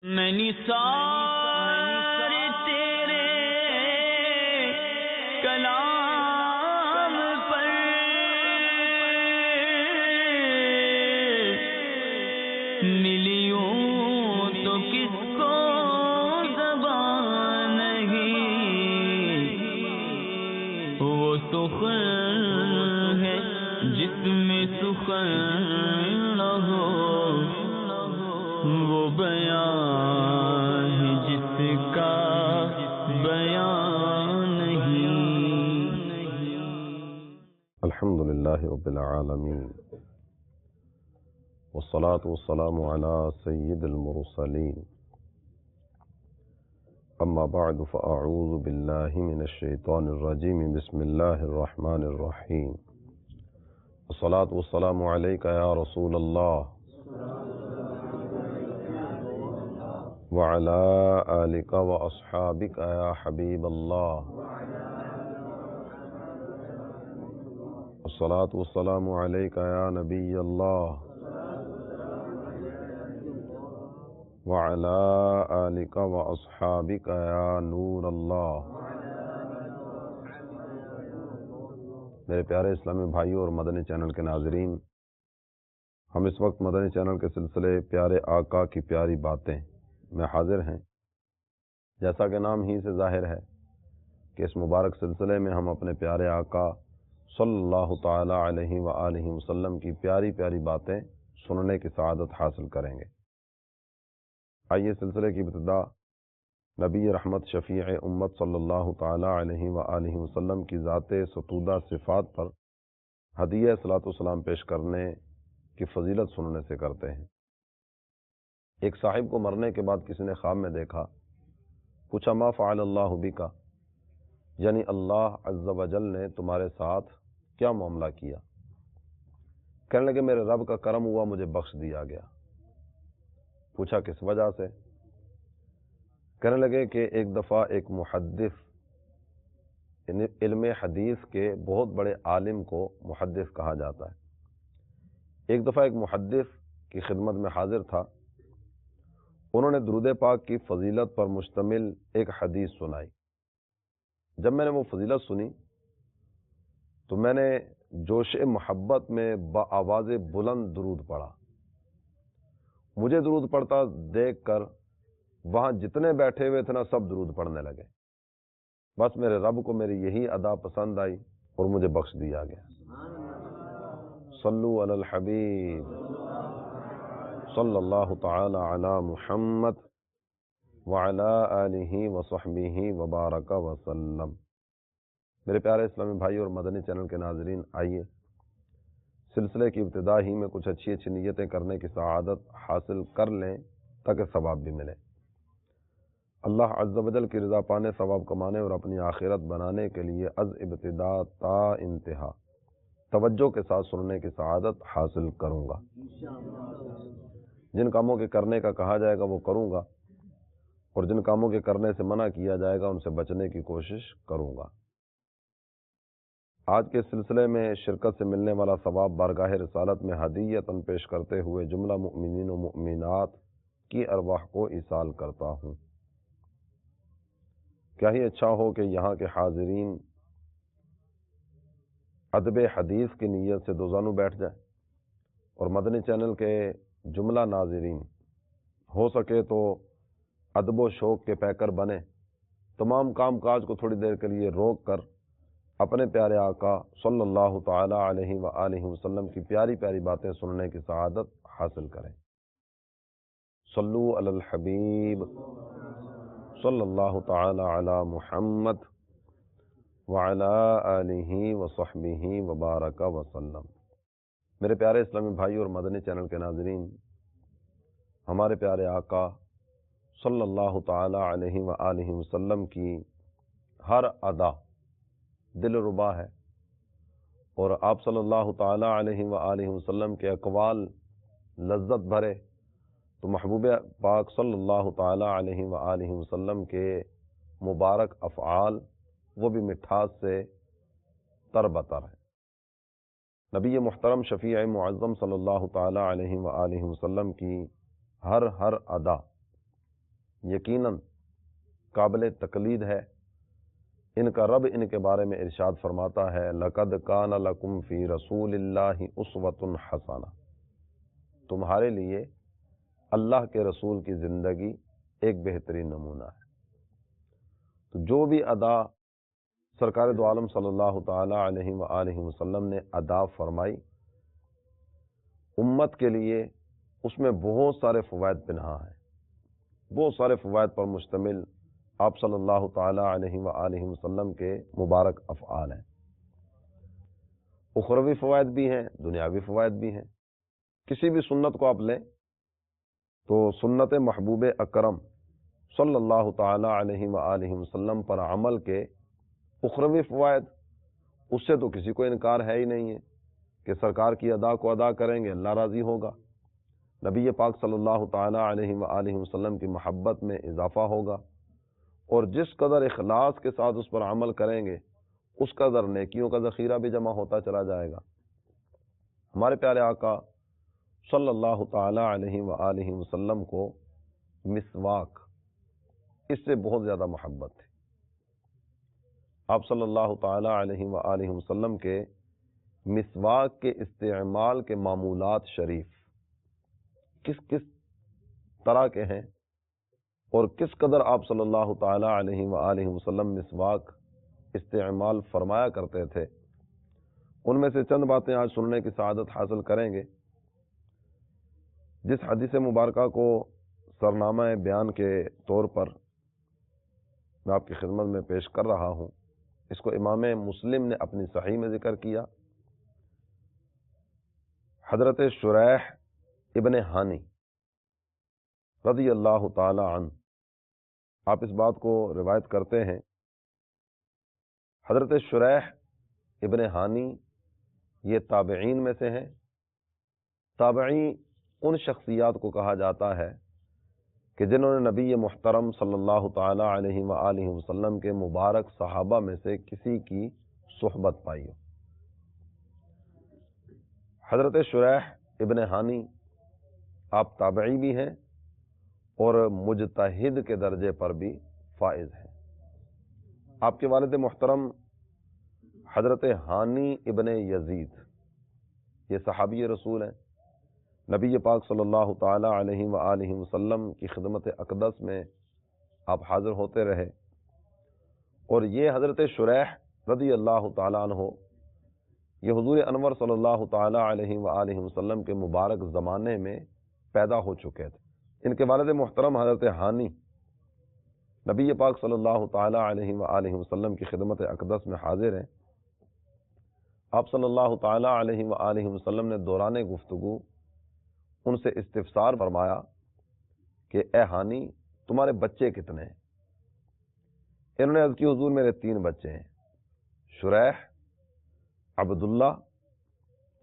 میں نثار تیرے کلام پر ملیوں تو کس کو زبان نہیں، وہ سخن ہے جس میں سخن نہ ہو، وہ بیان ہے جس کا بیان نہیں۔ الحمدللہ رب العالمین، والصلاة والسلام على سید المرسلین، اما بعد فاعوذ باللہ من الشیطان الرجیم، بسم اللہ الرحمن الرحیم۔ والصلاة والسلام علیکہ یا رسول اللہ وعلى آلك وأصحابك يا حبيب الله، والصلاة والسلام عليك يا نبي الله وعلى آلك وأصحابك يا نور الله۔ میرے پیارے اسلامی بھائیوں اور مدنی چینل کے ناظرین، ہم اس وقت مدنی چینل کے سلسلے پیارے آقا کی پیاری باتیں میں حاضر ہیں۔ جیسا کہ نام ہی سے ظاہر ہے کہ اس مبارک سلسلے میں ہم اپنے پیارے آقا صلی اللہ تعالی علیہ وآلہ وسلم کی پیاری پیاری باتیں سننے کی سعادت حاصل کریں گے۔ آئیے سلسلے کی ابتدا نبی رحمت شفیع امت صلی اللہ تعالی علیہ وآلہ وسلم کی ذات ستودہ صفات پر ہدیہ صلاۃ والسلام پیش کرنے کی فضیلت سننے سے کرتے ہیں۔ ایک صاحب کو مرنے کے بعد کسی نے خواب میں دیکھا، پوچھا ما فعل اللہ بکا، یعنی اللہ عز و جل نے تمہارے ساتھ کیا معاملہ کیا؟ کہنے لگے میرے رب کا کرم ہوا، مجھے بخش دیا گیا۔ پوچھا کس وجہ سے؟ کہنے لگے کہ ایک دفعہ ایک محدث، یعنی علم حدیث کے بہت بڑے عالم کو محدث کہا جاتا ہے، ایک دفعہ ایک محدث کی خدمت میں حاضر تھا، انہوں نے درود پاک کی فضیلت پر مشتمل ایک حدیث سنائی۔ جب میں نے وہ فضیلت سنی تو میں نے جوش محبت میں بآواز بلند درود پڑھا۔ مجھے درود پڑھتا دیکھ کر وہاں جتنے بیٹھے ہوئے تھے نا، سب درود پڑھنے لگے۔ بس میرے رب کو میری یہی ادا پسند آئی اور مجھے بخش دیا گیا۔ صلو علی الحبیب صلی اللہ تعالی علی محمد وعلی آلہ وصحبہ وبارک وسلم۔ میرے پیارے اسلامی بھائی اور مدنی چینل کے ناظرین، آئیے سلسلے کی ابتدا ہی میں کچھ اچھی اچھی نیتیں کرنے کی سعادت حاصل کر لیں تاکہ ثواب بھی ملے۔ اللہ عز و جل کی رضا پانے، ثواب کمانے اور اپنی آخرت بنانے کے لیے از ابتدا تا انتہا توجہ کے ساتھ سننے کی سعادت حاصل کروں گا۔ جن کاموں کے کرنے کا کہا جائے گا وہ کروں گا، اور جن کاموں کے کرنے سے منع کیا جائے گا ان سے بچنے کی کوشش کروں گا۔ آج کے سلسلے میں شرکت سے ملنے والا ثواب بارگاہ رسالت میں ہدیۃً پیش کرتے ہوئے جملہ مؤمنین و مؤمنات کی ارواح کو ایصال کرتا ہوں۔ کیا ہی اچھا ہو کہ یہاں کے حاضرین ادب حدیث کی نیت سے دو زانو بیٹھ جائیں، اور مدنی چینل کے جملہ ناظرین ہو سکے تو ادب و شوق کے پیکر بنے، تمام کام کاج کو تھوڑی دیر کے لیے روک کر اپنے پیارے آقا صلی اللہ تعالی علیہ وآلہ وسلم کی پیاری پیاری باتیں سننے کی سعادت حاصل کریں۔ صلو علی الحبیب صلی اللہ تعالی علی محمد وعلی آلہ وصحبہ وبارک وسلم۔ میرے پیارے اسلامی بھائی اور مدنی چینل کے ناظرین، ہمارے پیارے آقا صلی اللہ تعالی علیہ وآلہ وسلم کی ہر ادا دل ربا ہے، اور آپ صلی اللہ تعالی علیہ وآلہ وسلم کے اقوال لذت بھرے، تو محبوب پاک صلی اللہ تعالی علیہ وآلہ وسلم کے مبارک افعال وہ بھی مٹھاس سے تر بتر ہے۔ نبی محترم شفیع معظم صلی اللہ تعالی علیہ وآلہ وسلم کی ہر ادا یقیناً قابل تقلید ہے۔ ان کا رب ان کے بارے میں ارشاد فرماتا ہے لَقَدْ كَانَ لَكُمْ فِي رَسُولِ اللَّهِ أُسْوَةٌ حَسَنَةٌ، تمہارے لیے اللہ کے رسول کی زندگی ایک بہترین نمونہ ہے۔ تو جو بھی ادا سرکار دو عالم صلی اللہ تعالی علیہ وآلہ وسلم نے ادا فرمائی امت کے لیے، اس میں بہت سارے فوائد پنہاں ہیں، بہت سارے فوائد پر مشتمل آپ صلی اللہ تعالی علیہ وآلہ وسلم کے مبارک افعال ہیں۔ اخروی فوائد بھی ہیں، دنیاوی فوائد بھی ہیں۔ کسی بھی سنت کو آپ لیں تو سنت محبوب اکرم صلی اللہ تعالی علیہ وآلہ وسلم پر عمل کے اخروی فوائد، اس سے تو کسی کو انکار ہے ہی نہیں ہے کہ سرکار کی ادا کو ادا کریں گے اللہ راضی ہوگا، نبی پاک صلی اللہ تعالی علیہ وآلہ وسلم کی محبت میں اضافہ ہوگا، اور جس قدر اخلاص کے ساتھ اس پر عمل کریں گے اس قدر نیکیوں کا ذخیرہ بھی جمع ہوتا چلا جائے گا۔ ہمارے پیارے آقا صلی اللہ تعالی علیہ وآلہ وسلم کو مسواک، اس سے بہت زیادہ محبت تھی۔ آپ صلی اللہ تعالی علیہ وآلہ وسلم کے مسواک کے استعمال کے معمولات شریف کس کس طرح کے ہیں اور کس قدر آپ صلی اللہ تعالی علیہ وآلہ وسلم مسواک استعمال فرمایا کرتے تھے، ان میں سے چند باتیں آج سننے کی سعادت حاصل کریں گے۔ جس حدیث مبارکہ کو سرنامہ بیان کے طور پر میں آپ کی خدمت میں پیش کر رہا ہوں، اس کو امام مسلم نے اپنی صحیح میں ذکر کیا۔ حضرت شریح ابن ہانی رضی اللہ تعالی عنہ آپ اس بات کو روایت کرتے ہیں، حضرت شریح ابن ہانی یہ تابعین میں سے ہیں۔ تابعی ان شخصیات کو کہا جاتا ہے کہ جنہوں نے نبی محترم صلی اللہ تعالی علیہ وآلہ وسلم کے مبارک صحابہ میں سے کسی کی صحبت پائی ہو۔ حضرت شریح ابن ہانی آپ تابعی بھی ہیں اور مجتہد کے درجے پر بھی فائز ہیں۔ آپ کے والد محترم حضرت ہانی ابن یزید یہ صحابی رسول ہیں، نبی پاک صلی اللہ تعالی علیہ وآلہ وسلم کی خدمت اقدس میں آپ حاضر ہوتے رہے، اور یہ حضرت شریح رضی اللہ تعالیٰ عنہ یہ حضور انور صلی اللہ تعالی علیہ وآلہ وسلم کے مبارک زمانے میں پیدا ہو چکے تھے۔ ان کے والد محترم حضرت ہانی نبی پاک صلی اللہ تعالی علیہ وآلہ وسلم کی خدمت اقدس میں حاضر ہیں۔ آپ صلی اللہ تعالی علیہ وآلہ وسلم نے دوران گفتگو ان سے استفسار فرمایا کہ اے ہانی تمہارے بچے کتنے ہیں؟ انہوں نے عرض کی حضور میرے 3 بچے ہیں، شریح، عبداللہ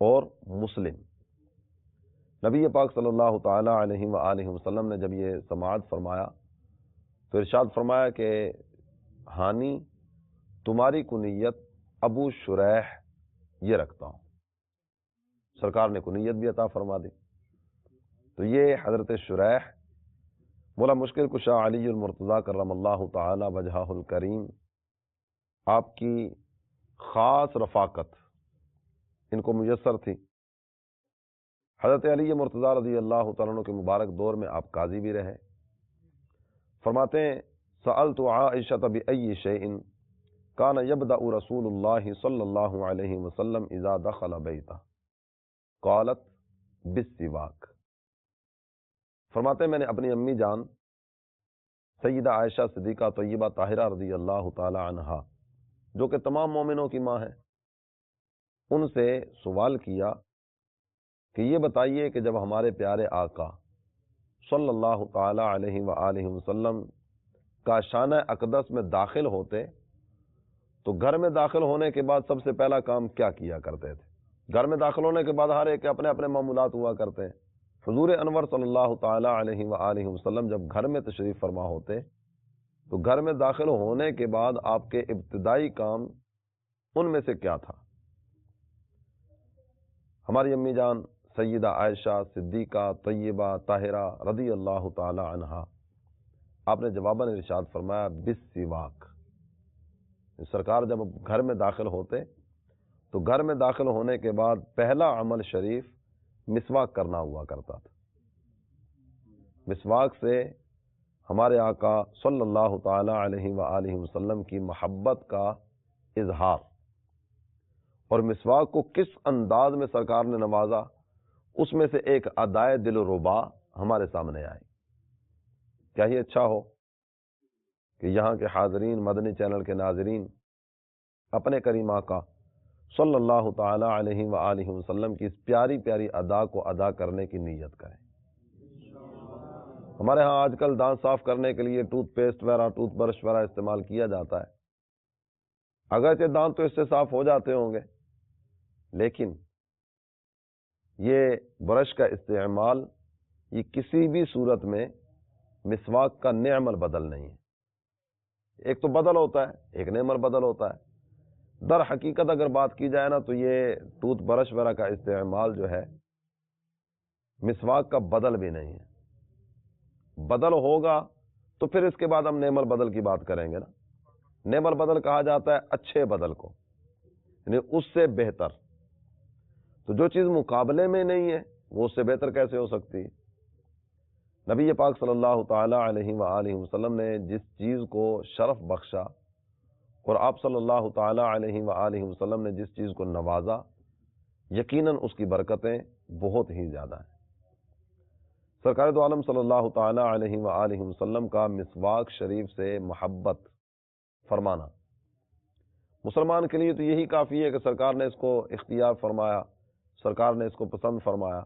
اور مسلم۔ نبی پاک صلی اللہ تعالی علیہ وآلہ وسلم نے جب یہ سماعت فرمایا تو ارشاد فرمایا کہ ہانی تمہاری کنیت ابو شریح یہ رکھتا ہوں۔ سرکار نے کنیت بھی عطا فرما دی۔ تو یہ حضرت شریح مولا مشکل کشا علی المرتضیٰ کرم اللہ تعالی وجہہ الکریم آپ کی خاص رفاقت ان کو میسر تھی۔ حضرت علی مرتضیٰ رضی اللہ تعالیٰ عنہ کے مبارک دور میں آپ قاضی بھی رہے۔ فرماتے ہیں سألت عائشہ بأی شیء کان یبدأ رسول اللہ صلی اللہ علیہ وسلم اذا دخل بیتہ قالت بالسواک۔ فرماتے ہیں میں نے اپنی امی جان سیدہ عائشہ صدیقہ طیبہ طاہرہ رضی اللہ تعالی عنہا جو کہ تمام مومنوں کی ماں ہے، ان سے سوال کیا کہ یہ بتائیے کہ جب ہمارے پیارے آقا صلی اللہ تعالی علیہ وآلہ وسلم کا شانہ اقدس میں داخل ہوتے تو گھر میں داخل ہونے کے بعد سب سے پہلا کام کیا کیا کرتے تھے؟ گھر میں داخل ہونے کے بعد ہر ایک کے اپنے اپنے معمولات ہوا کرتے ہیں۔ حضور انور صلی اللہ تعالی علیہ وآلہ وسلم جب گھر میں تشریف فرما ہوتے تو گھر میں داخل ہونے کے بعد آپ کے ابتدائی کام ان میں سے کیا تھا؟ ہماری امی جان سیدہ عائشہ صدیقہ طیبہ طاہرہ رضی اللہ تعالی عنہا آپ نے جواباً ارشاد فرمایا بالسواک. سرکار جب گھر میں داخل ہوتے تو گھر میں داخل ہونے کے بعد پہلا عمل شریف مسواک کرنا ہوا کرتا تھا. مسواک سے ہمارے آقا صلی اللہ تعالی علیہ وآلہ وسلم کی محبت کا اظہار، اور مسواک کو کس انداز میں سرکار نے نوازا، اس میں سے ایک ادائے دل و ربا ہمارے سامنے آئی. کیا ہی اچھا ہو کہ یہاں کے حاضرین، مدنی چینل کے ناظرین اپنے کریم آقا صلی اللہ تعالی علیہ وآلہ وسلم کی اس پیاری پیاری ادا کو ادا کرنے کی نیت کریں. ہمارے ہاں آج کل دانت صاف کرنے کے لیے ٹوتھ پیسٹ وغیرہ، ٹوتھ برش وغیرہ استعمال کیا جاتا ہے. اگرچہ دانت تو اس سے صاف ہو جاتے ہوں گے، لیکن یہ برش کا استعمال یہ کسی بھی صورت میں مسواک کا نعم البدل نہیں ہے. ایک تو بدل ہوتا ہے، ایک نعم البدل ہوتا ہے. در حقیقت اگر بات کی جائے نا تو یہ ٹوتھ برش وغیرہ کا استعمال جو ہے مسواک کا بدل بھی نہیں ہے. بدل ہوگا تو پھر اس کے بعد ہم نعم البدل کی بات کریں گے نا. نعم البدل کہا جاتا ہے اچھے بدل کو، یعنی اس سے بہتر. تو جو چیز مقابلے میں نہیں ہے وہ اس سے بہتر کیسے ہو سکتی ہے؟ نبی پاک صلی اللہ تعالی علیہ وآلہ وسلم نے جس چیز کو شرف بخشا اور آپ صلی اللہ تعالی علیہ وآلہ وسلم نے جس چیز کو نوازا، یقیناً اس کی برکتیں بہت ہی زیادہ ہیں. سرکار دو عالم صلی اللہ تعالی علیہ وآلہ وسلم کا مسواک شریف سے محبت فرمانا مسلمان کے لیے تو یہی کافی ہے کہ سرکار نے اس کو اختیار فرمایا، سرکار نے اس کو پسند فرمایا.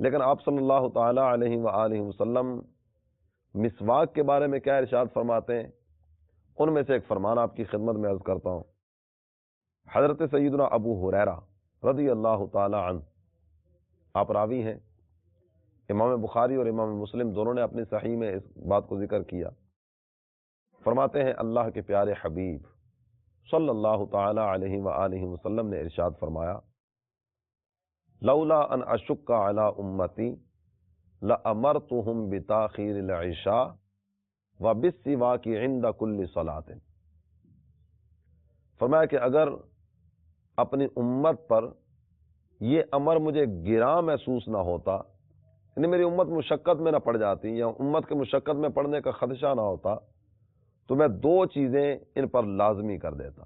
لیکن آپ صلی اللہ تعالی علیہ وآلہ وسلم مسواک کے بارے میں کیا ارشاد فرماتے ہیں، ان میں سے ایک فرمان آپ کی خدمت میں عرض کرتا ہوں. حضرت سیدنا ابو ہریرہ رضی اللہ تعالی عنہ، آپ راوی ہیں، امام بخاری اور امام مسلم دونوں نے اپنی صحیح میں اس بات کو ذکر کیا. فرماتے ہیں اللہ کے پیارے حبیب صلی اللہ تعالی علیہ وآلہ وسلم نے ارشاد فرمایا لولا ان اشق علی امتی لامرتهم بتاخیر العشاء وبالسواک عند کل صلاۃ. فرمایا کہ اگر اپنی امت پر یہ امر مجھے گراں محسوس نہ ہوتا، یعنی میری امت مشقت میں نہ پڑ جاتی یا امت کے مشقت میں پڑنے کا خدشہ نہ ہوتا، تو میں دو چیزیں ان پر لازمی کر دیتا.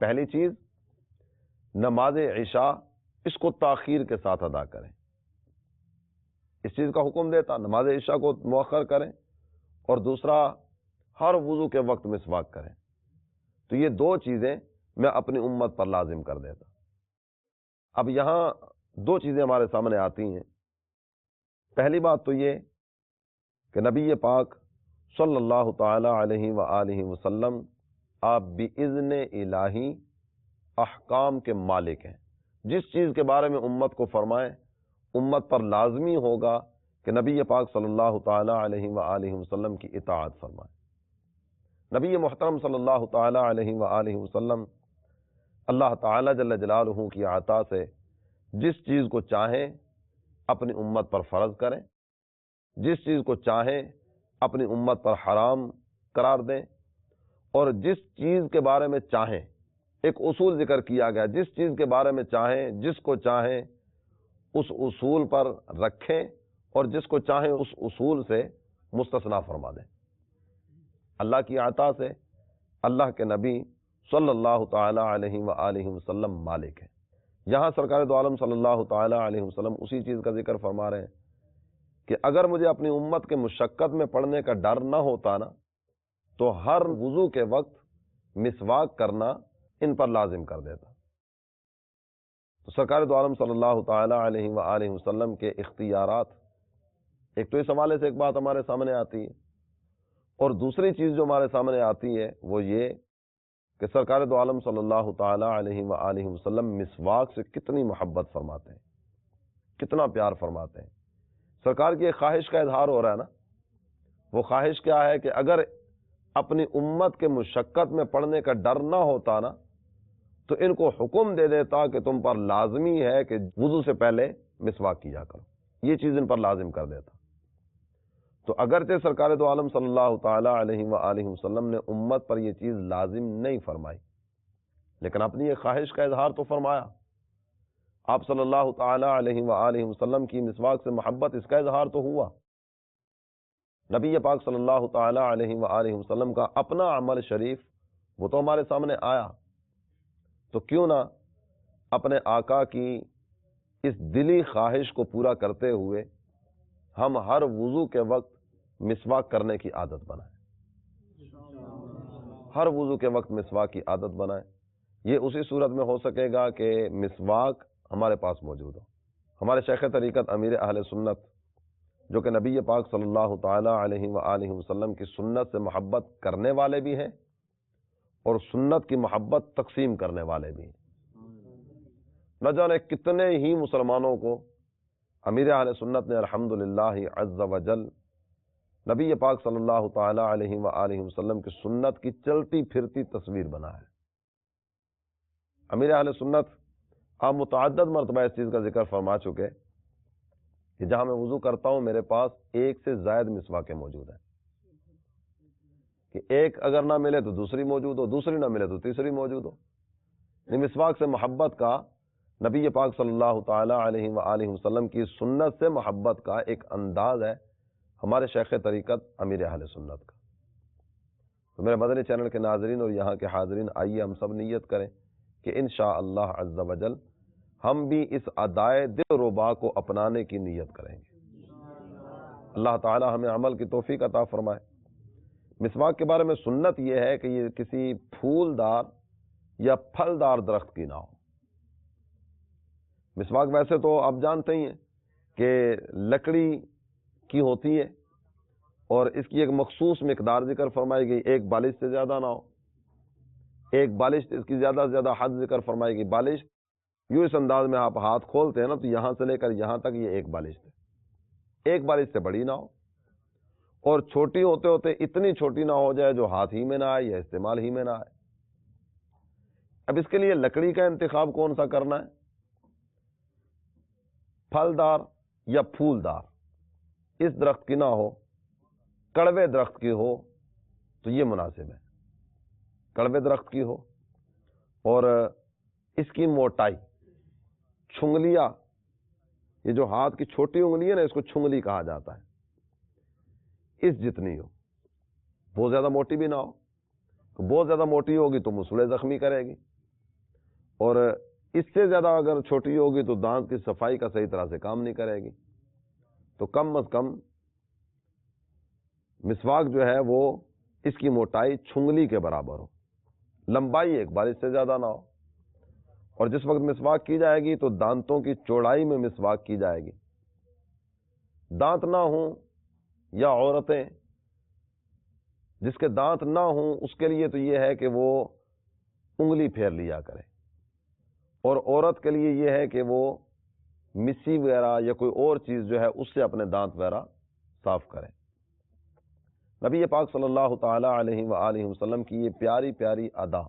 پہلی چیز، نماز عشاء اس کو تاخیر کے ساتھ ادا کریں. اس چیز کا حکم دیتا نماز عشاء کو مؤخر کریں، اور دوسرا ہر وضو کے وقت مسواک کریں. تو یہ دو چیزیں میں اپنی امت پر لازم کر دیتا. اب یہاں دو چیزیں ہمارے سامنے آتی ہیں. پہلی بات تو یہ کہ نبی پاک صلی اللہ تعالی علیہ وآلہ وسلم آپ بإذن الہی احکام کے مالک ہیں. جس چیز کے بارے میں امت کو فرمائیں، امت پر لازمی ہوگا کہ نبی پاک صلی اللہ تعالی علیہ وآلہ وسلم کی اطاعت فرمائیں. نبی محترم صلی اللہ تعالی علیہ وآلہ وسلم اللہ تعالی جل جلالہ کی عطا سے جس چیز کو چاہیں اپنی امت پر فرض کریں، جس چیز کو چاہیں اپنی امت پر حرام قرار دیں، اور جس چیز کے بارے میں چاہیں، ایک اصول ذکر کیا گیا، جس چیز کے بارے میں چاہیں، جس کو چاہیں اس اصول پر رکھیں، اور جس کو چاہیں اس اصول سے مستثنا فرما دیں. اللہ کی عطا سے اللہ کے نبی صلی اللہ تعالی علیہ وآلہ وسلم مالک ہیں. یہاں سرکار دو عالم صلی اللہ تعالی علیہ وسلم اسی چیز کا ذکر فرما رہے ہیں کہ اگر مجھے اپنی امت کے مشقت میں پڑنے کا ڈر نہ ہوتا نا، تو ہر وضو کے وقت مسواک کرنا ان پر لازم کر دیتا. تو سرکار دو عالم صلی اللہ تعالی علیہ وآلہ وسلم کے اختیارات، ایک تو اس حوالے سے ایک بات ہمارے سامنے آتی ہے، اور دوسری چیز جو ہمارے سامنے آتی ہے وہ یہ کہ سرکار دو عالم صلی اللہ تعالی علیہ وآلہ وسلم مسواک سے کتنی محبت فرماتے ہیں، کتنا پیار فرماتے ہیں. سرکار کی ایک خواہش کا اظہار ہو رہا ہے نا. وہ خواہش کیا ہے کہ اگر اپنی امت کے مشقت میں پڑنے کا ڈر نہ ہوتا نا، تو ان کو حکم دے دیتا کہ تم پر لازمی ہے کہ وضو سے پہلے مسواک کیا کرو. یہ چیز ان پر لازم کر دیتا. تو اگرچہ سرکار دو عالم صلی اللہ تعالی علیہ وآلہ وسلم نے امت پر یہ چیز لازم نہیں فرمائی، لیکن اپنی ایک خواہش کا اظہار تو فرمایا۔ آپ صلی اللہ تعالی علیہ وآلہ وسلم کی مسواک سے محبت، اس کا اظہار تو ہوا۔ نبی پاک صلی اللہ تعالی علیہ وآلہ وسلم کا اپنا عمل شریف وہ تو ہمارے سامنے آیا، تو کیوں نہ اپنے آقا کی اس دلی خواہش کو پورا کرتے ہوئے ہم ہر وضو کے وقت مسواک کرنے کی عادت بنائیں، ہر وضو کے وقت مسواک کی عادت بنائیں۔ یہ اسی صورت میں ہو سکے گا کہ مسواک ہمارے پاس موجود ہو۔ ہمارے شیخ طریقت امیر اہل سنت، جو کہ نبی پاک صلی اللہ تعالی علیہ وآلہ وسلم کی سنت سے محبت کرنے والے بھی ہیں اور سنت کی محبت تقسیم کرنے والے بھی ہیں۔ نہ جانے کتنے ہی مسلمانوں کو امیر اہل سنت نے الحمدللہ عز وجل نبی پاک صلی اللہ تعالی علیہ وآلہ وسلم کی سنت کی چلتی پھرتی تصویر بنا ہے۔ امیر اہل سنت آپ متعدد مرتبہ اس چیز کا ذکر فرما چکے کہ جہاں میں وضو کرتا ہوں میرے پاس ایک سے زائد مسواکیں موجود ہیں، کہ ایک اگر نہ ملے تو دوسری موجود ہو، دوسری نہ ملے تو تیسری موجود ہو۔ مسواک سے محبت کا، نبی پاک صلی اللہ تعالی علیہ وآلہ وسلم کی سنت سے محبت کا ایک انداز ہے ہمارے شیخ طریقت امیر اہل سنت کا۔ تو میرے مدنی چینل کے ناظرین اور یہاں کے حاضرین، آئیے ہم سب نیت کریں کہ انشاءاللہ عز وجل ہم بھی اس ادائے دل ربا کو اپنانے کی نیت کریں گے۔ اللہ تعالی ہمیں عمل کی توفیق عطا فرمائے۔ مسواک کے بارے میں سنت یہ ہے کہ یہ کسی پھولدار یا پھلدار درخت کی نہ ہو۔ مسواک ویسے تو آپ جانتے ہی ہیں کہ لکڑی کی ہوتی ہے اور اس کی ایک مخصوص مقدار ذکر فرمائی گئی، ایک بالش سے زیادہ نہ ہو، ایک بالش اس کی زیادہ سے زیادہ حد ذکر فرمائی گئی۔ بالش یوں اس انداز میں آپ ہاتھ کھولتے ہیں نا تو یہاں سے لے کر یہاں تک یہ ایک بالش ہے، ایک بالش سے بڑی نہ ہو، اور چھوٹی ہوتے ہوتے اتنی چھوٹی نہ ہو جائے جو ہاتھ ہی میں نہ آئے یا استعمال ہی میں نہ آئے۔ اب اس کے لیے لکڑی کا انتخاب کون سا کرنا ہے؟ پھلدار یا پھولدار، اس درخت کی نہ ہو، کڑوے درخت کی ہو تو یہ مناسب ہے، کڑوے درخت کی ہو، اور اس کی موٹائی چھنگلیاں، یہ جو ہاتھ کی چھوٹی انگلی ہے نا، اس کو چھنگلی کہا جاتا ہے، اس جتنی ہو، بہت زیادہ موٹی بھی نہ ہو، بہت زیادہ موٹی ہوگی تو مسوڑے زخمی کرے گی، اور اس سے زیادہ اگر چھوٹی ہوگی تو دانت کی صفائی کا صحیح طرح سے کام نہیں کرے گی۔ تو کم از کم مسواک جو ہے وہ اس کی موٹائی چھنگلی کے برابر ہو، لمبائی ایک بالش سے زیادہ نہ ہو، اور جس وقت مسواک کی جائے گی تو دانتوں کی چوڑائی میں مسواک کی جائے گی۔ دانت نہ ہوں یا عورتیں جس کے دانت نہ ہوں اس کے لیے تو یہ ہے کہ وہ انگلی پھیر لیا کرے، اور عورت کے لیے یہ ہے کہ وہ مسی وغیرہ یا کوئی اور چیز جو ہے اس سے اپنے دانت وغیرہ صاف کرے۔ نبی پاک صلی اللہ تعالی علیہ وآلہ وسلم کی یہ پیاری پیاری ادا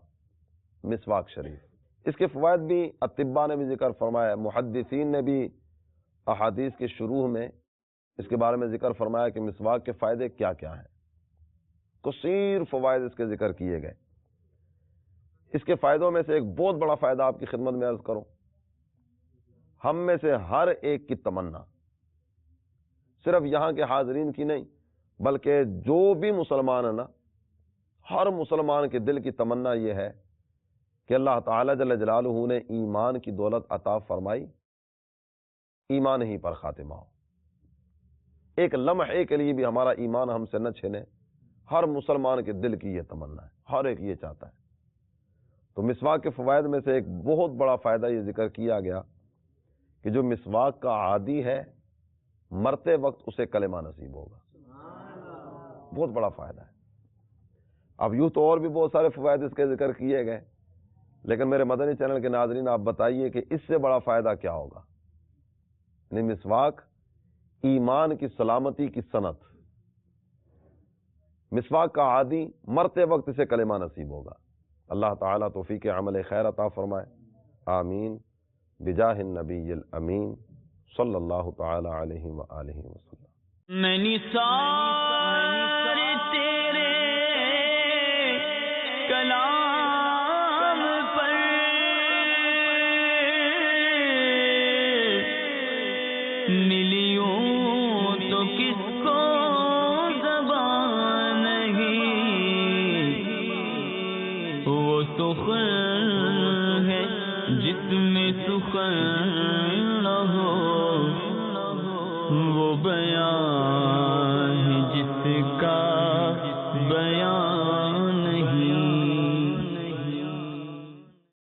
مسواک شریف، اس کے فوائد بھی اطباء نے بھی ذکر فرمایا، محدثین نے بھی احادیث کے شروع میں اس کے بارے میں ذکر فرمایا کہ مسواک کے فائدے کیا کیا ہیں، کثیر فوائد اس کے ذکر کیے گئے۔ اس کے فائدوں میں سے ایک بہت بڑا فائدہ آپ کی خدمت میں عرض کروں، ہم میں سے ہر ایک کی تمنا، صرف یہاں کے حاضرین کی نہیں بلکہ جو بھی مسلمان ہے نا، ہر مسلمان کے دل کی تمنا یہ ہے کہ اللہ تعالی جل جلالہ نے ایمان کی دولت عطا فرمائی، ایمان ہی پر خاتمہ ہو، ایک لمحے کے لیے بھی ہمارا ایمان ہم سے نہ چھنے، ہر مسلمان کے دل کی یہ تمنا ہے، ہر ایک یہ چاہتا ہے۔ تو مسواک کے فوائد میں سے ایک بہت بڑا فائدہ یہ ذکر کیا گیا کہ جو مسواک کا عادی ہے مرتے وقت اسے کلمہ نصیب ہوگا، بہت بڑا فائدہ ہے۔ اب یوں تو اور بھی بہت سارے فوائد اس کے ذکر کیے گئے، لیکن میرے مدنی چینل کے ناظرین آپ بتائیے کہ اس سے بڑا فائدہ کیا ہوگا؟ یعنی مسواک ایمان کی سلامتی کی صنعت، مسواک کا عادی مرتے وقت اسے کلمہ نصیب ہوگا۔ اللہ تعالیٰ توفیق عمل خیر عطا فرمائے، آمین، بجاہ النبی الامین صلی اللہ تعالی علیہ وآلہ وسلم۔ میں نثار تیرے کلام پر ملیوں تو کس کو زبان نہیں، وہ سخن ہے جس میں سخن نہ ہو، وہ بیان ہے جس کا بیان